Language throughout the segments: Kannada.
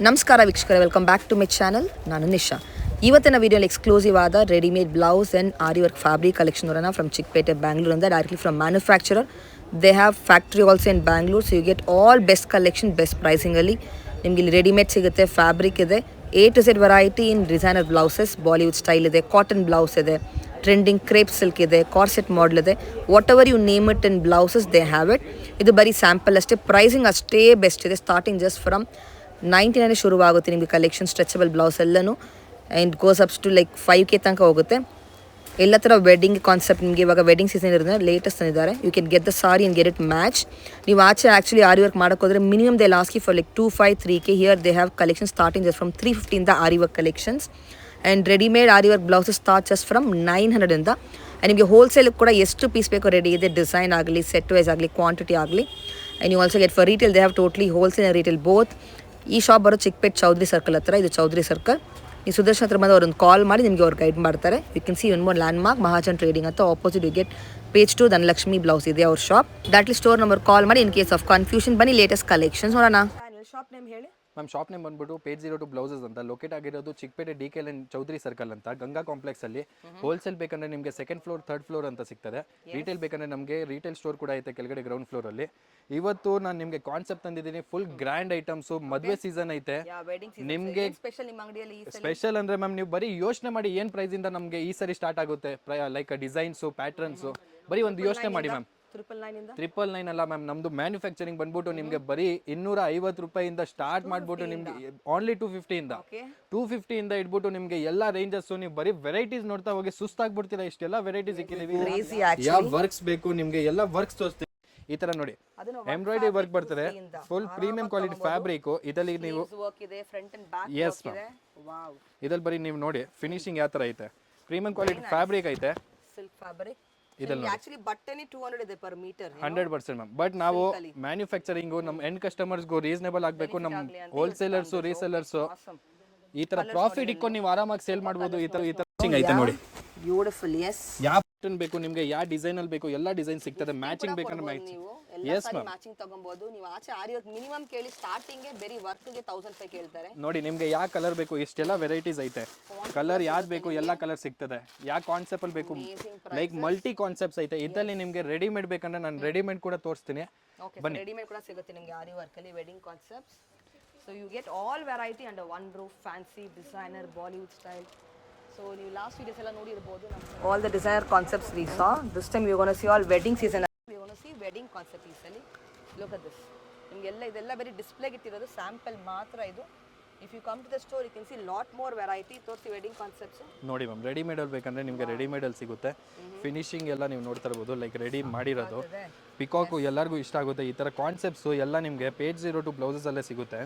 ನಮಸ್ಕಾರ ವೀಕ್ಷಕರೇ, welcome back to my channel. ನಾನು ನಿಶಾ. ಇವತ್ತಿನ ವಿಡಿಯೋಲಿ ಎಕ್ಸ್ಕ್ಲೂಸಿವ್ ಆದ readymade blouse and aari work fabric collection ನೋಡೋಣ ಫ್ರಮ್ ಚಿಕ್ಕಪೇಟೆ ಬ್ಯಾಂಗ್ಳೂರ್ ಅಂತ directly from manufacturer. They have factory also in Bangalore, so you get all best collection best ಪ್ರೈಸಿಂಗಲ್ಲಿ. ನಿಮಗೆ ಇಲ್ಲಿ ರೆಡಿಮೇಡ್ ಸಿಗುತ್ತೆ, ಫ್ಯಾಬ್ರಿಕ್ ಇದೆ, A to Z variety in designer blouses, Bollywood style ಇದೆ, ಕಾಟನ್ ಬ್ಲೌಸ್ ಇದೆ, ಟ್ರೆಂಡಿಂಗ್ ಕ್ರೇಪ್ ಸಿಲ್ಕ್ ಇದೆ, ಕಾರ್ಸೆಟ್ ಮಾಡಲ್ ಇದೆ, what ever you name it in blouses they have it. ಇದು ಬರೀ ಸ್ಯಾಂಪಲ್ ಅಷ್ಟೇ, ಪ್ರೈಸಿಂಗ್ ಅಷ್ಟೇ ಬೆಸ್ಟ್ ಇದೆ. ಸ್ಟಾರ್ಟಿಂಗ್ ಜಸ್ಟ್ ಫ್ರಮ್ 99 ಶುರುವಾಗುತ್ತೆ ನಿಮಗೆ ಕಲೆಕ್ಷನ್. ಸ್ಟ್ರೆಚಬಲ್ ಬ್ಲೌಸ್ ಎಲ್ಲನೂ and goes ups to like 5K ತನಕ ಹೋಗುತ್ತೆ. ಎಲ್ಲ ಥರ ವೆಡ್ಡಿಂಗ್ ಕಾನ್ಸೆಪ್ಟ್, ನಿಮಗೆ ಇವಾಗ ವೆಡ್ಡಿಂಗ್ ಸೀಸನ್ ಇರೋದ್ರೆ ಲೇಟೆಸ್ಟ್ ತಂದಿದ್ದಾರೆ. You can get the sari and get it match. ನೀವು ಆಚೆ ಆ್ಯಕ್ಚುಲಿ ಆರಿ ವರ್ಕ್ ಮಾಡೋಕ್ಕೋದ್ರೆ minimum they last for like 2-5-3K. Here they have collection starting just from 350 ಇಂದ aari work collections. And readymade aari work blouses start just from 900 ಇಂದ. ಆ್ಯಂಡ್ ನಿಮಗೆ ಹೋಲ್ಸೇಲ್ ಕೂಡ ಎಷ್ಟು ಪೀಸ್ ಬೇಕೋ ರೆಡಿ ಇದೆ, ಡಿಸೈನ್ ಆಗಲಿ, ಸೆಟ್ ವೈಸ್ ಆಗಲಿ, ಕ್ವಾಂಟಿಟಿ ಆಗಲಿ. And you also get for retail, they have totally wholesale and retail both. ಈ ಶಾಪ್ ಬರೋ ಚಿಕ್ಕಪೇಟ್ ಚೌಧರಿ ಸರ್ಕಲ್ ಹತ್ರ, ಇದು ಚೌಧರಿ ಸರ್ಕಲ್. ನೀವು ಸುದರ್ಶನ್ ಹತ್ರ ಬಂದು ಅವ್ರನ್ನ ಕಾಲ್ ಮಾಡಿ ನಿಮಗೆ ಅವ್ರು ಗೈಡ್ ಮಾಡ್ತಾರೆ. You can see one more landmark Mahajan trading ಅಂತ opposite you get page 2 Dhanalakshmi blouse ಇದೆ ಅವ್ರ ಶಾಪ್. ಡೈರೆಕ್ಟ್ಲಿ ಸ್ಟೋರ್ ನಂಬರ್ ಕಾಲ್ ಮಾಡಿ ಇನ್ ಕೇಸ್ ಆಫ್ ಕನ್ಫ್ಯೂಷನ್ ಬನ್ನಿ ಲೇಟೆಸ್ಟ್ ಕಲೆಕ್ಷನ್ಸ್ ನೋಡೋಣ. ಶಾಪ್ ನೇಮ್ ಹೇಳಿ ಮ್ಯಾಮ್. ಶಾಪ್ ನೇಮ್ ಬಂದ್ಬಿಟ್ಟು ಪೇಜ್ 02 ಬ್ಲೌಸಸ್ ಅಂತ ಲೊಕೇಟ್ ಆಗಿರೋದು ಚಿಕ್ಕಪೇಟೆ DKL ಚೌಧರಿ ಸರ್ಕಲ್ ಅಂತ ಗಂಗಾ ಕಾಂಪ್ಲೆಕ್ಸ್ ಅಲ್ಲಿ. ಹೋಲ್ಸೇಲ್ ಬೇಕಂದ್ರೆ ನಿಮಗೆ ಸೆಕೆಂಡ್ ಫ್ಲೋರ್, ಥರ್ಡ್ ಫ್ಲೋರ್ ಅಂತ ಸಿಗ್ತದೆ. ರಿಟೇಲ್ ಬೇಕಂದ್ರೆ ನಮಗೆ ರಿಟೇಲ್ ಸ್ಟೋರ್ ಕೂಡ ಐತೆ ಕೆಳಗಡೆ ಗ್ರೌಂಡ್ ಫ್ಲೋರ್ ಅಲ್ಲಿ. ಇವತ್ತು ನಾನು ನಿಮಗೆ ಕಾನ್ಸೆಪ್ಟ್ ತಂದಿದ್ದೀನಿ, ಫುಲ್ ಗ್ರ್ಯಾಂಡ್ ಐಟಮ್ಸ್. ಮದುವೆ ಸೀಸನ್ ಐತೆ ನಿಮಗೆ ಸ್ಪೆಷಲ್ ಅಂದ್ರೆ ಮ್ಯಾಮ್, ನೀವು ಬರೀ ಯೋಚನೆ ಮಾಡಿ ಏನ್ ಪ್ರೈಸ್ ಇಂದ ನಮಗೆ ಈ ಸರಿ ಸ್ಟಾರ್ಟ್ ಆಗುತ್ತೆ. ಲೈಕ್ ಡಿಸೈನ್ಸ್, ಪ್ಯಾಟರ್ನ್ಸ್, ಬರೀ ಒಂದು ಯೋಚನೆ ಮಾಡಿ ಮ್ಯಾಮ್. 999 ಅಲ್ಲ ಮ್ಯಾಮ್, ನಮ್ದು ಮ್ಯಾನುಫ್ಯಾಕ್ಚರಿಂಗ್ ಬಂದ್ಬಿಟ್ಟು ನಿಮಗೆ ಬರೀ 250 ರೂಪಾಯಿಂದ ಸ್ಟಾರ್ಟ್ ಮಾಡ್ಬಿಟ್ಟು ನಿಮ್ಗೆ ಓನ್ಲಿ 250 ಇಂದ ಇಟ್ಬಿಟ್ಟು ನಿಮ್ಗೆ ಎಲ್ಲಾ ರೇಂಜಸ್. ನೀವು ಬರೀ ವೆರೈಟೀಸ್ ನೋಡ್ತಾ ಹೋಗಿ ಸುಸ್ತಾಗ್ಬಿಡ್ತೀರಾ. ಇಷ್ಟೆಲ್ಲ ವೆರೈಟೀಸ್ ಯಾವ ವರ್ಕ್ಸ್ ಬೇಕು ನಿಮ್ಗೆ, ಎಲ್ಲ ವರ್ಕ್ಸ್ ತೋರಿಸ್ತೀವಿ. ಈ ತರ ನೋಡಿ, ಎಂಬ್ರಾಯ್ಡರಿ ವರ್ಕ್ ಬರ್ತದೆ, ಫುಲ್ ಪ್ರೀಮಿಯಂ ಕ್ವಾಲಿಟಿ ಫ್ಯಾಬ್ರಿಕ್. ಇದರಲ್ಲಿ ನೀವು ಎಸ್ ಮ್ಯಾಮ್, ಇದ್ರಲ್ಲಿ ಬರೀ ನೀವು ನೋಡಿ ಫಿನಿಶಿಂಗ್ ಯಾವ ತರ ಐತೆ. ಪ್ರೀಮಿಯಂ ಕ್ವಾಲಿಟಿ ಫ್ಯಾಬ್ರಿಕ್ ಐತೆ, ಸಿಲ್ಕ್ ಫ್ಯಾಬ್ರಿಕ್. ಇದರಲ್ಲಿ ಆಕ್ಚುಲಿ ಬಟ್ಟೆನೇ 200 ಇದೆ ಪರ್ ಮೀಟರ್. 100% ಮ್ಯಾಮ್. ಬಟ್ ನಾವು ಮ್ಯಾನುಫ್ಯಾಕ್ಚರಿಂಗ್ ನಮ್ಮ ಎಂಡ್ ಕಸ್ಟಮರ್ಸ್ಗೂ ರೀಸನಬಲ್ ಆಗಬೇಕು. ನಮ್ಮ ಹೋಲ್ಸೇಲರ್ಸ್, ರೀಸೆಲ್ಲರ್ಸ್ ಈ ತರ ಪ್ರಾಫಿಟ್ ಇಟ್ಕೊಂಡು ನೀವು ಆರಾಮಾಗಿ ಸೇಲ್ ಮಾಡಬಹುದು. ಈ ತರ ಐತೆ ನೋಡಿ, ಬ್ಯೂಟಿಫುಲ್. ಎಸ್, ಯಾವ ಪ್ಯಾಟರ್ನ್ ಬೇಕು ನಿಮಗೆ, ಯಾವ ಡಿಸೈನ್ ಅಲ್ಲಿ ಬೇಕು, ಎಲ್ಲ ಡಿಸೈನ್ ಸಿಗ್ತದೆ. ಮ್ಯಾಚಿಂಗ್ ಬೇಕಂದ್ರೆ ಮ್ಯಾಚಿಂಗ್. ಎಸ್ ಮ್ಯಾಮ್, ಮ್ಯಾಚಿಂಗ್ ತಗೊಬಹುದು. ನೀವು ಆಚೆ ಆರಿ ವರ್ಕ್ ಮಿನಿಮಮ್ ಕೇಳಿ ಸ್ಟಾರ್ಟಿಂಗ್ ಬೇರೆ ವರ್ಕ್ ಗೆ 1000 ರೂಪಾಯಿ ಕೇಳ್ತಾರೆ. ನೋಡಿ ನಿಮ್ಗೆ ಯಾವ ಕಲರ್ ಬೇಕು, ಇಷ್ಟೆಲ್ಲ ವೆರೈಟೀಸ್ ಐತೆ. ಕಲರ್ ಯಾವ್ದು ಬೇಕು ಎಲ್ಲ ಕಲರ್ ಸಿಗ್ತದೆ. ಯಾವ ಕಾನ್ಸೆಪ್ಟ್ ಅಲ್ಲಿ ಬೇಕು, ಲೈಕ್ ಮಲ್ಟಿ ಕಾನ್ಸೆಪ್ಟ್ಸ್ ಐತೆ. ಇದರಲ್ಲಿ ನಿಮ್ಗೆ ರೆಡಿಮೇಡ್ ಬೇಕಂದ್ರೆ ನಾನು ರೆಡಿಮೇಡ್ ಕೂಡ ತೋರಿಸ್ತೀನಿ. ಬನ್ನಿ, ರೆಡಿಮೇಡ್ ಕೂಡ ಸಿಗುತ್ತೆ ನಿಮಗೆ ಆರಿ ವರ್ಕ್ ಅಲ್ಲಿ wedding concepts. So you get all variety under one roof. Fancy, designer, Bollywood style. So ನೀವು ಲಾಸ್ಟ್ ವಿಡಿಯೋಸ್ ಎಲ್ಲ ನೋಡಿರಬಹುದು. All the designer concepts we saw. This time you gonna see all wedding season. You gonna see wedding concept easily. Look at this. ನಿಮಗೆಲ್ಲ ಇದೆಲ್ಲ ಬರೀ ಡಿಸ್ಪ್ಲೇಗೆ ಇಟ್ಟಿರೋದು, ಸ್ಯಾಂಪಲ್ ಮಾತ್ರ ಇದು. If you come to the store you can see lot more variety. ತೋರಿಸಿ ವೆಡ್ಡಿಂಗ್ ಕಾನ್ಸೆಪ್ಟ್ಸ್ ನೋಡಿ ಮ್ಯಾಮ್. ರೆಡಿಮೇಡ್ ಅಲ್ಲಿ ಬೇಕಂದ್ರೆ ನಿಮಗೆ ರೆಡಿಮೇಡ್ ಅಲ್ಲಿ ಸಿಗುತ್ತೆ. ಫಿನಿಶಿಂಗ್ ಎಲ್ಲ ನೀವು ನೋಡ್ತಾ ಇರಬಹುದು, ಲೈಕ್ ರೆಡಿ ಮಾಡಿರೋದು. ಪಿಕಾಕು ಎಲ್ಲರಿಗೂ ಇಷ್ಟ ಆಗುತ್ತೆ. ಈ ಥರ ಕಾನ್ಸೆಪ್ಟ್ಸ್ ಎಲ್ಲ ನಿಮಗೆ ಪೇಜ್ 02 ಬ್ಲೌಸಸ್ ಅಲ್ಲೇ ಸಿಗುತ್ತೆ.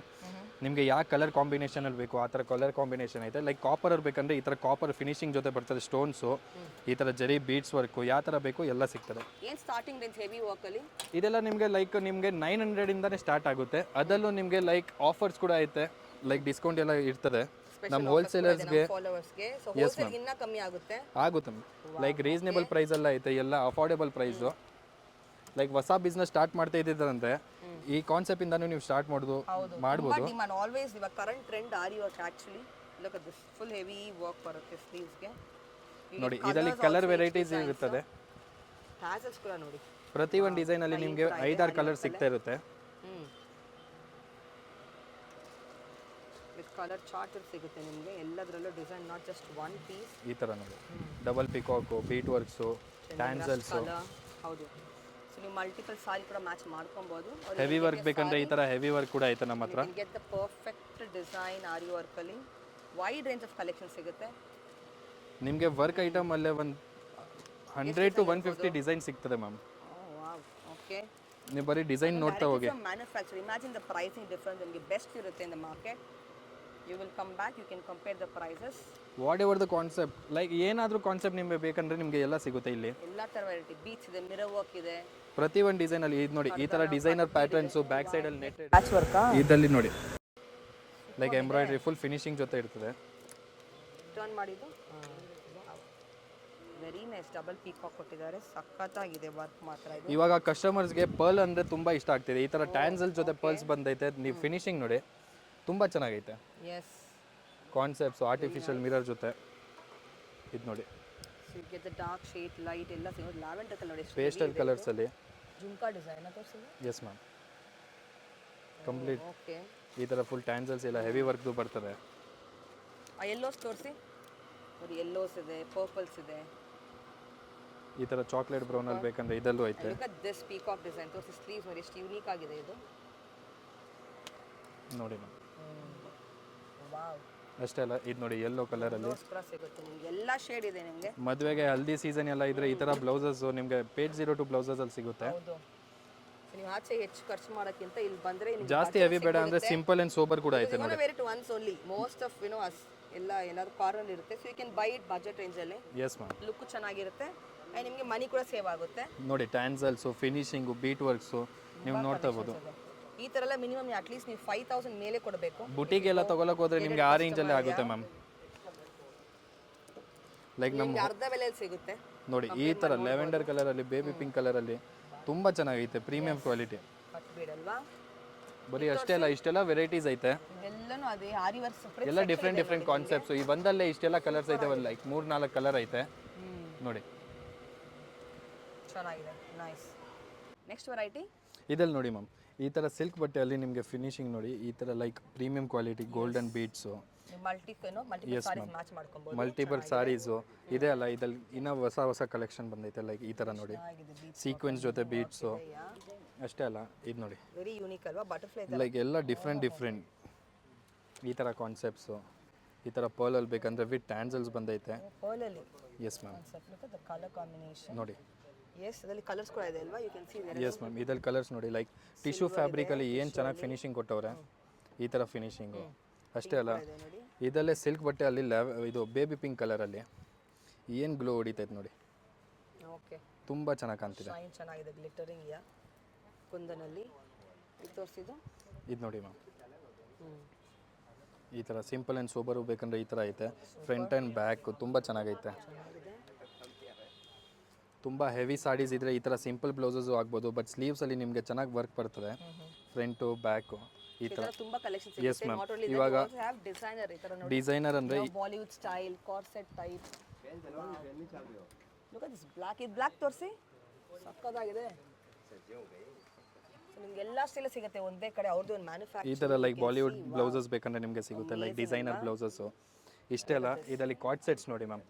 ನಿಮಗೆ ಯಾವ ಕಲರ್ ಕಾಂಬಿನೇಷನ್ ಅಲ್ಲಿ ಬೇಕು ಆ ಥರ ಕಲರ್ ಕಾಂಬಿನೇಷನ್ ಐತೆ. ಲೈಕ್ ಕಾಪರ್ ಅಲ್ಲಿ ಬೇಕಂದ್ರೆ ಈ ಥರ ಕಾಪರ್ ಫಿನಿಶಿಂಗ್ ಜೊತೆ ಬರ್ತದೆ. ಸ್ಟೋನ್ಸು, ಈ ಥರ ಜರಿ ಬೀಡ್ಸ್ ವರ್ಕು, ಯಾವ ಥರ ಬೇಕು ಎಲ್ಲ ಸಿಗ್ತದೆ. ಏನು ಸ್ಟಾರ್ಟಿಂಗ್ ರೇಂಜ್ ಹೆವಿ ವರ್ಕ್ ಅಲ್ಲಿ ಇದೆಲ್ಲ ನಿಮಗೆ ಲೈಕ್ ನಿಮಗೆ 900 ಇಂದಾನೆ ಸ್ಟಾರ್ಟ್ ಆಗುತ್ತೆ. ಅದರಲ್ಲೂ ನಿಮಗೆ ಲೈಕ್ ಆಫರ್ಸ್ ಕೂಡ ಐತೆ, ಲೈಕ್ ಡಿಸ್ಕೌಂಟ್ ಎಲ್ಲ ಇರ್ತದೆ ನಮ್ಮ ಹೋಲ್ಸೇಲರ್ಸ್ಗೆ. ಎಸ್ ಮ್ಯಾಮ್, ಇನ್ನೂ ಕಮ್ಮಿ ಆಗುತ್ತೆ ಲೈಕ್ ರೀಸನೇಬಲ್ ಪ್ರೈಸ್ ಎಲ್ಲ ಐತೆ, ಎಲ್ಲ ಅಫೋರ್ಡೆಬಲ್ ಪ್ರೈಸು. ಲೈಕ್ ಹೊಸ ಬಿಸ್ನೆಸ್ ಸ್ಟಾರ್ಟ್ ಮಾಡ್ತಾ ಇದ್ದಿದ್ದಂತೆ ಈ ಕಾನ್ಸೆಪ್ಟ್ ಇಂದಾನು ನೀವು ಸ್ಟಾರ್ಟ್ ಮಾಡ್ಬೋದು. ಆಲ್ವೇಸ್ ಇವಾಗ current trend aari work actually. Look at this, full heavy work ಬರುತ್ತೆ ಸ್ಲೀವ್ಸ್ ಗೆ. ನೋಡಿ ಇದರಲ್ಲಿ ಕಲರ್ ವೆರೈಟೀಸ್ ಇರುತ್ತದೆ. ಟ್ಯಾಸಲ್ಸ್ ಕೂಡ ನೋಡಿ, ಪ್ರತಿ ಒಂದು ಡಿಸೈನ್ ಅಲ್ಲಿ ನಿಮಗೆ 5-6 ಕಲರ್ ಸಿಗ್ತಾ ಇರುತ್ತೆ. ವಿತ್ ಕಲರ್ ಚಾರ್ಟ್ ಸಿಗುತ್ತೆ ನಿಮಗೆ ಎಲ್ಲದರಲ್ಲೂ design, not just one piece. ಈ ತರ ನೋಡಿ, double peacock, bead works, tassels. ಹೌದು, ಸೊ ನೀವು ಮಲ್ಟಿಪಲ್ ಸಾರಿ ಕೂಡ ಮ್ಯಾಚ್ ಮಾಡ್ಕೊಬಹುದು. ಹೆವಿ ವರ್ಕ್ ಬೇಕಂದ್ರೆ ಈ ತರ ಹೆವಿ ವರ್ಕ್ ಕೂಡ ಐತೆ ನಮ್ಮ ಹತ್ರ. Get the perfect design aari work ಅಲ್ಲಿ. ವೈಡ್ ರೇಂಜ್ ಆಫ್ ಕಲೆಕ್ಷನ್ ಸಿಗುತ್ತೆ ನಿಮಗೆ. ವರ್ಕ್ ಐಟಮ್ ಅಲ್ಲೇ ಒಂದು 100 to 150 ಡಿಸೈನ್ ಸಿಗ್ತದೆ ಮ್ಯಾಮ್. ಓಕೆ, ನೀವು ಬರೀ ಡಿಸೈನ್ ನೋಡ್ತಾ ಹೋಗಿ. Manufacture, imagine the pricing difference ನಿಮಗೆ ಬೆಸ್ಟ್ ಇರುತ್ತೆ in the market. You will come back, you can compare the prices. Whatever the concept, like ಏನಾದರೂ ಕಾನ್ಸೆಪ್ಟ್ ನಿಮಗೆ ಬೇಕಂದ್ರೆ ನಿಮಗೆ ಎಲ್ಲ ಸಿಗುತ್ತೆ ಇಲ್ಲಿ. ಎಲ್ಲ ಥರ ವೆರೈಟಿ ಬೀಚ್ ಇದೆ, ಮಿರರ್ ವರ್ಕ್ ಇದೆ, ಪ್ರತಿ ಒಂದು ಡಿಸೈನ್ ಅಲ್ಲಿ. ಇದು ನೋಡಿ, ಈ ತರ ಡಿಸೈನರ್ ಪ್ಯಾಟರ್ನ್ಸ್, ಬ್ಯಾಕ್ ಸೈಡ್ ಅಲ್ಲಿ ನೆಟ್ ಪ್ಯಾಚ್ ವರ್ಕ್. ಇದರಲ್ಲಿ ನೋಡಿ ಲೈಕ್ ಎಂಬ್ರಾಯ್ಡರಿ ಫುಲ್ ಫಿನಿಶಿಂಗ್ ಜೊತೆ ಇರ್ತದೆ. ಟರ್ನ್ ಮಾಡಿದ್ದು ವೆರಿ ನೈಸ್. ಡಬಲ್ ಪೀಕಾಕ್ ಕೊಟ್ಟಿದ್ದಾರೆ, ಸಖತ್ತಾಗಿದೆ ವರ್ಕ್ ಮಾತ್ರ. ಇವಾಗ ಕಸ್ಟಮರ್ಸ್ಗೆ ಪರ್ಲ್ ಅಂದ್ರೆ ತುಂಬಾ ಇಷ್ಟ ಆಗ್ತಿದೆ. ಈ ತರ ಟ್ಯಾನ್ಸಲ್ ಜೊತೆ ಪರ್ಲ್ಸ್ ಬಂದೈತೆ. ನೀವು ಫಿನಿಶಿಂಗ್ ನೋಡಿ, ತುಂಬ ಚೆನ್ನಾಗೈತೆ ಎಸ್. ಕಾನ್ಸೆಪ್ಟ್ಸ್ ಆರ್ಟಿಫಿಷಿಯಲ್ ಮಿರರ್ ಜೊತೆ ಇದು ನೋಡಿ so you get the dark shade light ಎಲ್ಲ ಸಿಗೋದು. ಲ್ಯಾವೆಂಡರ್ ಕಲರ್ ಎಷ್ಟು ಪೇಸ್ಟಲ್ ಕಲರ್ಸಲ್ಲಿ. ಜುಮ್ಕಾ ಡಿಸೈನ್ ತೋರಿಸಿದೆ. Yes ma'am, complete okay. ಈ ಥರ ಫುಲ್ ಟ್ಯಾನ್ಸಲ್ಸ್ ಎಲ್ಲ ಹೆವಿ ವರ್ಕ್ದು ಬರ್ತದೆ. ಆ ಎಲ್ಲೋಸ್ ತೋರಿಸಿ ನೋಡಿ. ಎಲ್ಲೋಸ್ ಇದೆ, ಪರ್ಪಲ್ಸ್ ಇದೆ. ಈ ಥರ ಚಾಕ್ಲೇಟ್ ಬ್ರೌನಲ್ಲಿ ಬೇಕಂದ್ರೆ ಇದಲ್ಲೂ ಐತೆ. Look at this peacock design ತೋರಿಸಿ. ಸ್ಲೀವ್ಸ್ ನೋಡಿ ಎಷ್ಟು ಯೂನಿಕ್ ಆಗಿದೆ ಇದು. ನೋಡಿ ಮ್ಯಾಮ್, ವಾವ್. ಅಷ್ಟೇ ಅಲ್ಲ, ಇದು ನೋಡಿ ಯೆಲ್ಲೋ ಕಲರಲ್ಲಿ ಕೂಡ ಸಿಗುತ್ತೆ ನಿಮಗೆ. ಎಲ್ಲ ಶೇಡ್ ಇದೆ ನಿಮಗೆ. ಮದುವೆಗೆ ಹಲ್ದಿ ಸೀಸನ್ ಎಲ್ಲ ಇದ್ರೆ ಈ ಥರ ಬ್ಲೌಸಸ್ ನಿಮಗೆ ಪೇಜ್ 02 ಬ್ಲೌಸಸಲ್ಲಿ ಸಿಗುತ್ತೆ. ಹೌದು. ನೀವು ಆಚೆ ಹೆಚ್ಚು ಖರ್ಚು ಮಾಡೋಕ್ಕಿಂತ ಇಲ್ಲಿ ಬಂದರೆ ಜಾಸ್ತಿ ಹೆವಿ ಬೇಡ ಅಂದರೆ ಸಿಂಪಲ್ ಆ್ಯಂಡ್ ಸೋಬರ್ ಕೂಡ ಐತೆ ನೋಡಿ. Wear it once only. Most of ಎಲ್ಲ ಏನಾದ್ರು ಕಾರ್ನರ್ ಇರುತ್ತೆ. So you can buy it budget ರೇಂಜಲ್ಲಿ. Yes ma'am. ಲುಕ್ ಚೆನ್ನಾಗಿರುತ್ತೆ ಆ್ಯಂಡ್ ನಿಮಗೆ ಮನಿ ಕೂಡ ಸೇವ್ ಆಗುತ್ತೆ. ನೋಡಿ ಟ್ಯಾನ್ಸಲ್ಸು, ಫಿನಿಶಿಂಗು, ಬೀಟ್ ವರ್ಕ್ಸು ನೀವು ನೋಡ್ತಾ ಇರ್ಬೋದು. ಈ ಥರ ಎಲ್ಲ ಮಿನಿಮಮ್ ಅಟ್ಲೀಸ್ಟ್ ನೀವು 5000 ಮೇಲೆ ಕೊಡಬೇಕು. ಬುಟಿಗೆಲ್ಲ ತಗೊಳಕ್ ಹೋದ್ರೆ ನಿಮಗೆ ಆ ರೇಂಜಲ್ಲೇ ಆಗುತ್ತೆ ಮ್ಯಾಮ್. ಲೈಕ್ ನಿಮಗೆ ಅರ್ಧ ಬೆಲೆಯಲ್ಲಿ ಸಿಗುತ್ತೆ ನೋಡಿ. ಈ ಥರ ಲ್ಯಾವೆಂಡರ್ ಕಲರಲ್ಲಿ, ಬೇಬಿ ಪಿಂಕ್ ಕಲರಲ್ಲಿ ತುಂಬ ಚೆನ್ನಾಗೈತೆ. Premium quality. ಕಟ್ಬಿಡಲ್ವಾ? ಬರೀ ಅಷ್ಟೇ ಅಲ್ಲ, ಇಷ್ಟೆಲ್ಲ ವೆರೈಟೀಸ್ ಐತೆ. ಎಲ್ಲನೂ ಅದೇ ಆರಿ ವರ್ಕ್ ಸಪ್ರೇಟ್ ಎಲ್ಲ ಡಿಫ್ರೆಂಟ್ ಕಾನ್ಸೆಪ್ಟ್ಸ್. ಈ ಒಂದಲ್ಲೇ ಇಷ್ಟೆಲ್ಲ ಕಲರ್ಸ್ ಐತೆ. ಲೈಕ್ 3-4 ಕಲರ್ ಐತೆ ನೋಡಿ. ಚೆನ್ನಾಗಿದೆ. ನೈಸ್. ನೆಕ್ಸ್ಟ್ ವೆರೈಟಿ ಇದಲ್ಲಿ ನೋಡಿ ಮ್ಯಾಮ್, ಈ ಥರ ಸಿಲ್ಕ್ ಬಟ್ಟೆಯಲ್ಲಿ ನಿಮಗೆ ಫಿನಿಶಿಂಗ್ ನೋಡಿ. ಈ ಥರ like premium quality golden beads, multiple saris match ಮಾಡ್ಕೊಬಹುದು. ಮಲ್ಟಿಪಲ್ ಸಾರೀಸು ಇದೆ ಅಲ್ಲ. ಇದಲ್ಲಿ ಇನ್ನೂ ಹೊಸ ಕಲೆಕ್ಷನ್ ಬಂದೈತೆ. ಲೈಕ್ ಈ ಥರ ನೋಡಿ, ಸೀಕ್ವೆನ್ಸ್ ಜೊತೆ ಬೀಡ್ಸು. ಅಷ್ಟೇ ಅಲ್ಲ, ಇದು ನೋಡಿ ವೆರಿ ಯೂನಿಕ್ ಅಲ್ವಾ? ಬಟರ್ಫ್ಲೈ ಲೈಕ್ ಎಲ್ಲ ಡಿಫ್ರೆಂಟ್ ಈ ಥರ ಕಾನ್ಸೆಪ್ಟ್ಸು. ಈ ಥರ ಪರ್ಲಲ್ಲಿ ಬೇಕಂದ್ರೆ ವಿತ್ ಟ್ಯಾನ್ಸಲ್ಸ್ ಬಂದೈತೆ. ಪರ್ಲಲ್ಲಿ. Yes ma'am. The colour combination ನೋಡಿ. ಎಸ್, ಅದರಲ್ಲಿ ಕಲರ್ಸ್ ಕೂಡ ಇದೆ ಅಲ್ವಾ? You can see there. Yes ma'am, ಇದಲ್ಲಿ ಕಲರ್ಸ್ ನೋಡಿ. ಲೈಕ್ ಟಿಶ್ಯೂ ಫ್ಯಾಬ್ರಿಕಲ್ಲಿ ಏನು ಚೆನ್ನಾಗಿ ಫಿನಿಶಿಂಗ್ ಕೊಟ್ಟವ್ರೆ. ಈ ಥರ ಫಿನಿಶಿಂಗು. ಅಷ್ಟೇ ಅಲ್ಲ, ಇದಲ್ಲೇ ಸಿಲ್ಕ್ ಬಟ್ಟೆ ಅಲ್ಲಿ ಇದು ಬೇಬಿ ಪಿಂಕ್ ಕಲರಲ್ಲಿ ಏನು ಗ್ಲೋ ಹೊಡಿತೈತೆ ನೋಡಿ. ಓಕೆ. ತುಂಬ ಚೆನ್ನಾಗಿ ಕಾಣ್ತಿದೆ. ಶೈನ್ ಚೆನ್ನಾಗಿದೆ. ಗ್ಲಿಟರಿಂಗ್ ಯಾ ಕುಂದನಲ್ಲಿ ಇದು ತೋರಿಸಿದ್ದು. ಇದು ನೋಡಿ ಮ್ಯಾಮ್, ಈ ಥರ ಸಿಂಪಲ್ ಆ್ಯಂಡ್ ಸೋಬರು ಬೇಕಂದ್ರೆ ಈ ಥರ ಐತೆ. ಫ್ರಂಟ್ ಆ್ಯಂಡ್ ಬ್ಯಾಕ್ ತುಂಬ ಚೆನ್ನಾಗೈತೆ. ತುಂಬ ಹೆವಿ ಸಾರೀಸ್ ಇದ್ದರೆ ಈ ಥರ ಸಿಂಪಲ್ ಬ್ಲೌಸಸ್ಸು ಆಗ್ಬೋದು. ಬಟ್ ಸ್ಲೀವ್ಸಲ್ಲಿ ನಿಮಗೆ ಚೆನ್ನಾಗಿ ವರ್ಕ್ ಬರ್ತದೆ. ಫ್ರಂಟು ಬ್ಯಾಕು ಈ ಥರ ತುಂಬಾ ಕಲೆಕ್ಷನ್ಸ್ ಎಸ್ ಮ್ಯಾಮ್. ಇವಾಗ ಡಿಸೈನರ್ ಈ ತರ ನೋಡಿ. ಡಿಸೈನರ್ ಅಂದರೆ Bollywood style corset type. Look at this black. ಇದು ಬ್ಲಾಕ್ ತೋರಿಸಿ. ಸಕ್ಕತ್ತಾಗಿದೆ. ನಿಮ್ಗೆ ಎಲ್ಲ ಸ್ಟೈಲ್ ಸಿಗುತ್ತೆ ಒಂದೇ ಕಡೆ. ಅವ್ರದ್ದು ಒಂದು ಮ್ಯಾನುಫ್ಯಾಕ್ಚರ್. ಈ ಥರ ಲೈಕ್ ಬಾಲಿವುಡ್ ಬ್ಲೌಸಸ್ ಬೇಕಂದ್ರೆ ನಿಮಗೆ ಸಿಗುತ್ತೆ. Like designer blouses. ಇಷ್ಟೇ ಅಲ್ಲ, ಇದರಲ್ಲಿ ಕಾರ್ಡ್ ಸೆಟ್ಸ್ ನೋಡಿ ಮ್ಯಾಮ್.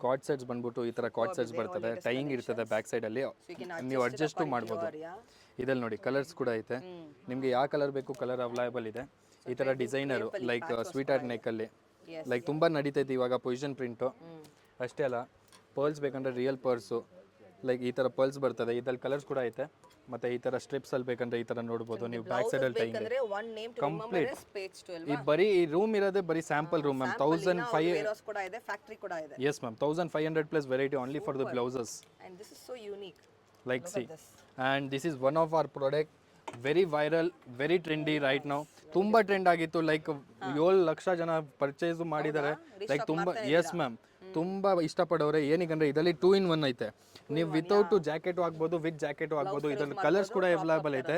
ಕಾರ್ಡ್ ಸೆಟ್ಸ್ ಬಂದ್ಬಿಟ್ಟು ಈ ಥರ ಕಾರ್ಡ್ ಸೆಟ್ಸ್ ಬರ್ತದೆ. ಟೈಯಿಂಗ್ ಇರ್ತದೆ ಬ್ಯಾಕ್ ಸೈಡಲ್ಲಿ. ನೀವು ಅಡ್ಜಸ್ಟು ಮಾಡ್ಬೋದು. ಇದಲ್ಲಿ ನೋಡಿ ಕಲರ್ಸ್ ಕೂಡ ಐತೆ. ನಿಮಗೆ ಯಾವ ಕಲರ್ ಬೇಕು ಕಲರ್ ಅವೈಲೇಬಲ್ ಇದೆ. ಈ ಥರ ಡಿಸೈನರು ಲೈಕ್ ಸ್ವೀಟ್ ಆರ್ಟ್ ನೆಕ್ಕಲ್ಲಿ ಲೈಕ್ ತುಂಬ ನಡೀತೈತೆ ಇವಾಗ ಪೊಸಿಷನ್ ಪ್ರಿಂಟು. ಅಷ್ಟೇ ಅಲ್ಲ, ಪರ್ಲ್ಸ್ ಬೇಕಂದ್ರೆ ರಿಯಲ್ ಪರ್ಲ್ಸು ಲೈಕ್ ಈ ಥರ ಪರ್ಲ್ಸ್ ಬರ್ತದೆ. ಇದ್ರಲ್ಲಿ ಕಲರ್ಸ್ ಕೂಡ ಐತೆ. ಮತ್ತು ಈ ಥರ ಸ್ಟ್ರಿಪ್ಸಲ್ಲಿ ಬೇಕಂದ್ರೆ ಈ ಥರ ನೋಡ್ಬೋದು ನೀವು. ಬ್ಯಾಕ್ ಸೈಡಲ್ಲಿ ಟೈಯಿಂಗ್ ಕಂಪ್ಲೀಟ್. ಈ ಬರೀ ಈ ರೂಮ್ ಇರೋದೇ ಬರೀ ಸ್ಯಾಂಪಲ್ ರೂಮ್ ಮ್ಯಾಮ್. 1500 ಕೂಡ ಇದೆ, ಫ್ಯಾಕ್ಟರಿ ಕೂಡ ಇದೆ. Yes ma'am, 1500+ variety only for the blouses. And this is so unique. Like see, and this is one of our product, very viral, very trendy right now. ತುಂಬಾ ಟ್ರೆಂಡ್ ಆಗಿತ್ತು. ಲೈಕ್ 7 ಲಕ್ಷ ಜನ ಪರ್ಚೇಸ್ ಮಾಡಿದ್ದಾರೆ. ಲೈಕ್ ತುಂಬ ಎಸ್ ಮ್ಯಾಮ್, ತುಂಬ ಇಷ್ಟಪಡೋರೆ. ಏನಕ್ಕಂದ್ರೆ ಇದರಲ್ಲಿ 2 in 1 ಐತೆ. ನೀವು ವಿತೌಟ್ ಜಾಕೆಟು ಆಗ್ಬೋದು, ವಿತ್ ಜಾಕೆಟು ಆಗ್ಬೋದು. ಇದರಲ್ಲಿ ಕಲರ್ಸ್ ಕೂಡ ಅವೈಲೇಬಲ್ ಐತೆ.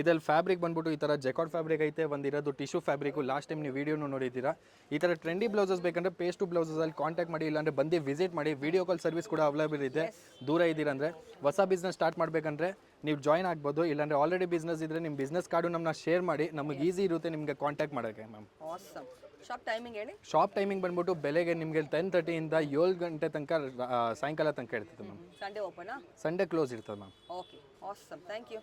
ಇದ್ರಲ್ಲಿ ಫ್ಯಾಬ್ರಿಕ್ ಬಂದ್ಬಿಟ್ಟು ಈ ಥರ ಜೆಕಾರ್ಡ್ ಫ್ಯಾಬ್ರಿಕ್ ಐತೆ. ಒಂದಿರೋದು ಟಿಶ್ಯೂ ಫ್ಯಾಬ್ರಿಕ್. ಲಾಸ್ಟ್ ಟೈಮ್ ನೀವು ವಿಡಿಯೋನು ನೋಡಿದ್ದೀರಾ. ಈ ಥರ ಟ್ರೆಂಡಿ ಬ್ಲೌಸಸ್ ಬೇಕಂದ್ರೆ ಪೇಸ್ಟ್ ಟು ಬ್ಲೌಸಸಲ್ಲಿ ಕಾಂಟ್ಯಾಕ್ಟ್ ಮಾಡಿ. ಇಲ್ಲಾಂದ್ರೆ ಬಂದು ವಿಸಿಟ್ ಮಾಡಿ. ವಿಡಿಯೋ ಕಾಲ್ ಸರ್ವಿಸ್ ಕೂಡ ಅವೈಲೇಬಲ್ ಇದೆ. ದೂರ ಇದ್ದೀರಂದ್ರೆ ಹೊಸ ಬಿಸ್ನೆಸ್ ಸ್ಟಾರ್ಟ್ ಮಾಡಬೇಕಂದ್ರೆ ನೀವು ಜಾಯ್ನ್ ಆಗ್ಬೋದು. ಇಲ್ಲಾಂದ್ರೆ ಆಲ್ರೆಡಿ ಬಿಸ್ನೆಸ್ ಇದ್ದರೆ ನಿಮ್ಮ ಬಿಸ್ನೆಸ್ ಕಾರ್ಡು ನಮ್ಮನ್ನ ಶೇರ್ ಮಾಡಿ. ನಮಗೆ ಈಸಿ ಇರುತ್ತೆ ನಿಮಗೆ ಕಾಂಟ್ಯಾಕ್ಟ್ ಮಾಡೋಕ್ಕೆ ಮ್ಯಾಮ್. ಆಸಮ್. ಶಾಪ್ ಟೈಮಿಂಗ್ ಹೇಳಿ. ಶಾಪ್ ಟೈಮಿಂಗ್ ಬಂದ್ಬಿಟ್ಟು ಬೆಳಗ್ಗೆ ನಿಮಗೆ 10:30 ಇಂದ 7 ಗಂಟೆ ತನಕ ಸಾಯಂಕಾಲ ತನಕ ಇರ್ತದೆ ಮ್ಯಾಮ್. ಸಂಡೇ ಓಪನಾ? ಸಂಡೇ ಕ್ಲೋಸ್ ಇರ್ತದೆ ma'am. Okay. Awesome. Thank you.